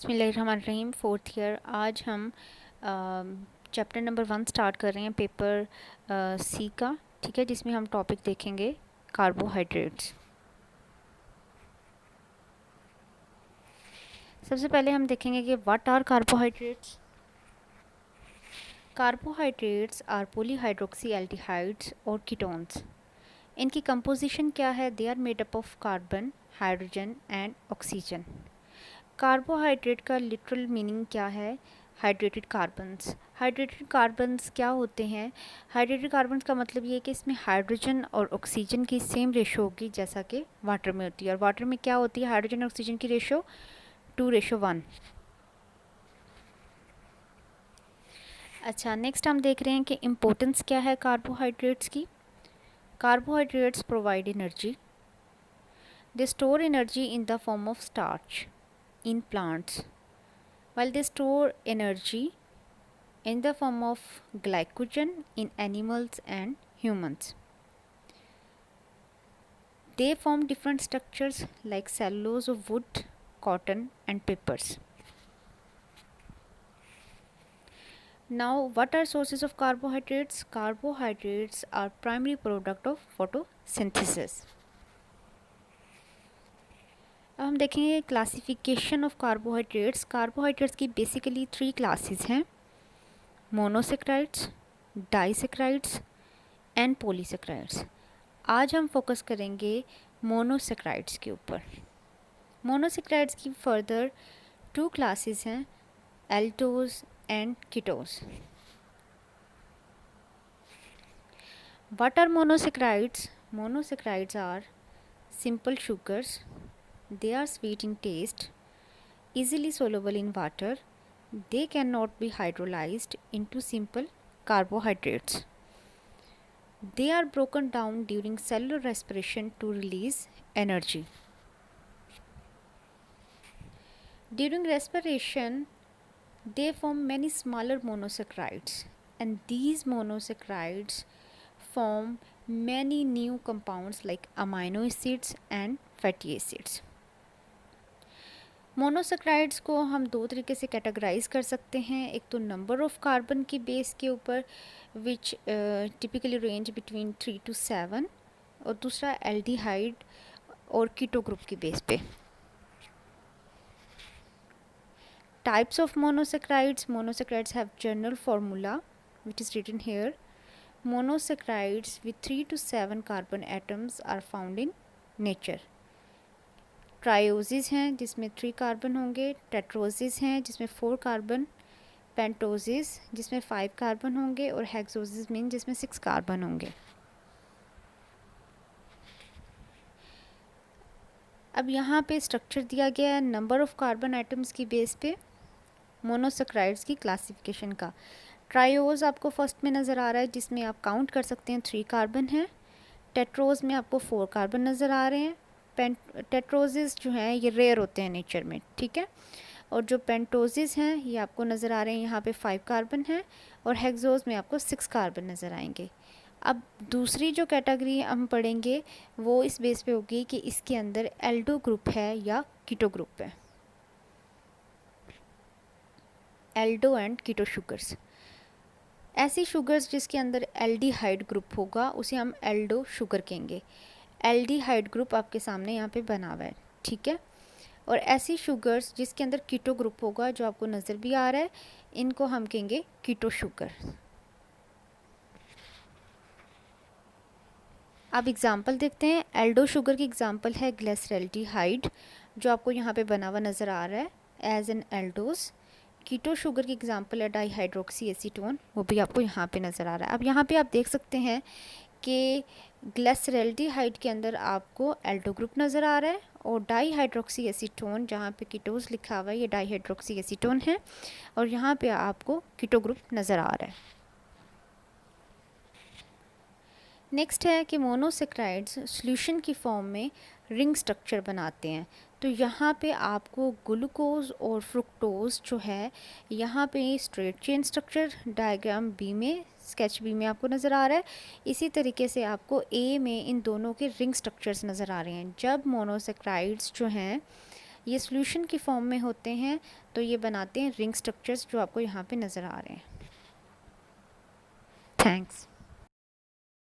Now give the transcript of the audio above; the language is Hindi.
बिस्मिल्लाहिर्रहमानिर्रहीम। Fourth year. आज हम चैप्टर नंबर 1 स्टार्ट कर रहे हैं पेपर सी का, ठीक है, जिसमें हम टॉपिक देखेंगे कार्बोहाइड्रेट्स। सबसे पहले हम देखेंगे कि what are carbohydrates. Carbohydrates are polyhydroxy aldehydes और कीटोन्स। इनकी कंपोजिशन क्या है? They are made up of carbon, hydrogen and oxygen. Carbohydrate का लिटरल मीनिंग क्या है? Hydrated carbons. हाइड्रेटेड कार्बन्स क्या होते हैं? हाइड्रेटेड कार्बन्स का मतलब ये है कि इसमें हाइड्रोजन और ऑक्सीजन की सेम रेशो होगी जैसा कि वाटर में होती है। और वाटर में क्या होती है? हाइड्रोजन और ऑक्सीजन की रेशो 2:1। अच्छा, नेक्स्ट हम देख रहे हैं कि इम्पोर्टेंस क्या है कार्बोहाइड्रेट्स की। Carbohydrates provide energy. They store energy in the form of starch in plants, while they store energy in the form of glycogen in animals and humans. They form different structures like cellulose of wood, cotton and papers. Now, what are sources of carbohydrates? Carbohydrates are primary product of photosynthesis. अब हम देखेंगे क्लासिफिकेशन ऑफ कार्बोहाइड्रेट्स। कार्बोहाइड्रेट्स की बेसिकली 3 क्लासेस हैं: मोनोसेक्राइड्स, डाइसेक्राइड्स एंड पॉलीसेक्राइड्स। आज हम फोकस करेंगे मोनोसेक्राइड्स के ऊपर। मोनोसेक्राइड्स की फर्दर 2 क्लासेस हैं, aldose and ketose. What are monosaccharides? Monosaccharides are simple sugars. They are sweet in taste, easily soluble in water. They cannot be hydrolyzed into simple carbohydrates. They are broken down during cellular respiration to release energy. During respiration, they form many smaller monosaccharides, and these monosaccharides form many new compounds like amino acids and fatty acids. Monosaccharides को हम 2 तरीके से कैटेगराइज कर सकते हैं। एक तो नंबर ऑफ कार्बन की बेस के ऊपर, विच टिपिकली रेंज बिटवीन 3 to 7, और दूसरा एल्डिहाइड और कीटो ग्रुप की बेस पे। Types of monosaccharides. Monosaccharides have general formula which is written here. Monosaccharides with 3 to 7 carbon atoms are found in nature. ट्रायोसिस हैं जिसमें 3 कार्बन होंगे, टेट्रोसिस हैं जिसमें 4 कार्बन, पेंटोसिस जिसमें 5 कार्बन होंगे और हेक्सोसिस मीन जिसमें 6 कार्बन होंगे। अब यहाँ पे स्ट्रक्चर दिया गया है नंबर ऑफ कार्बन आइटम्स की बेस पे मोनोसेक्राइड्स की क्लासिफिकेशन का। ट्रायोज आपको फर्स्ट में नज़र आ रहा है जिसमें आप काउंट कर सकते हैं 3 कार्बन हैं। टेट्रोज में आपको 4 कार्बन नज़र आ रहे हैं। टेट्रोसिस जो हैं ये रेयर होते हैं नेचर में, ठीक है। और जो पेंटोसिस हैं ये आपको नज़र आ रहे हैं, यहाँ पे 5 कार्बन हैं, और हेक्सोज में आपको 6 कार्बन नज़र आएंगे। अब दूसरी जो कैटेगरी हम पढ़ेंगे वो इस बेस पे होगी कि इसके अंदर एल्डो ग्रुप है या कीटो ग्रुप है। Aldo and keto sugars. ऐसी शुगर्स जिसके अंदर एल्डिहाइड ग्रुप होगा उसे हम एल्डो शुगर कहेंगे। एल्डिहाइड ग्रुप आपके सामने यहाँ पे बना हुआ है, ठीक है। और ऐसी शुगर्स जिसके अंदर कीटो ग्रुप होगा जो आपको नज़र भी आ रहा है, इनको हम कहेंगे कीटो शुगर। अब एग्जांपल देखते हैं। एल्डो शुगर की एग्जांपल है ग्लिसरैल्डिहाइड जो आपको यहाँ पे बना हुआ नज़र आ रहा है as an aldose. Keto sugar की एग्जांपल है डाईहाइड्रोक्सी एसीटोन, वो भी आपको यहाँ पे नज़र आ रहा है। अब यहाँ पे आप देख सकते हैं कि ग्लिसरैल्डिहाइड के अंदर आपको एल्डो ग्रुप नज़र आ रहा है, और डाईहाइड्रोक्सी एसीटोन जहाँ पे कीटोज लिखा हुआ है ये डाईहाइड्रोक्सी एसीटोन है, और यहाँ पे आपको कीटो ग्रुप नज़र आ रहा है। नेक्स्ट है कि मोनोसेक्राइड्स सॉल्यूशन की फॉर्म में रिंग स्ट्रक्चर बनाते हैं। तो यहाँ पे आपको ग्लूकोज और फ्रुक्टोज जो है यहाँ पे straight chain structure diagram B में, स्केच बी में आपको नज़र आ रहा है। इसी तरीके से आपको ए में इन दोनों के रिंग स्ट्रक्चर्स नज़र आ रहे हैं। जब मोनोसेक्राइड्स जो हैं ये सॉल्यूशन की फॉर्म में होते हैं, तो ये बनाते हैं रिंग स्ट्रक्चर्स जो आपको यहाँ पे नज़र आ रहे हैं। थैंक्स।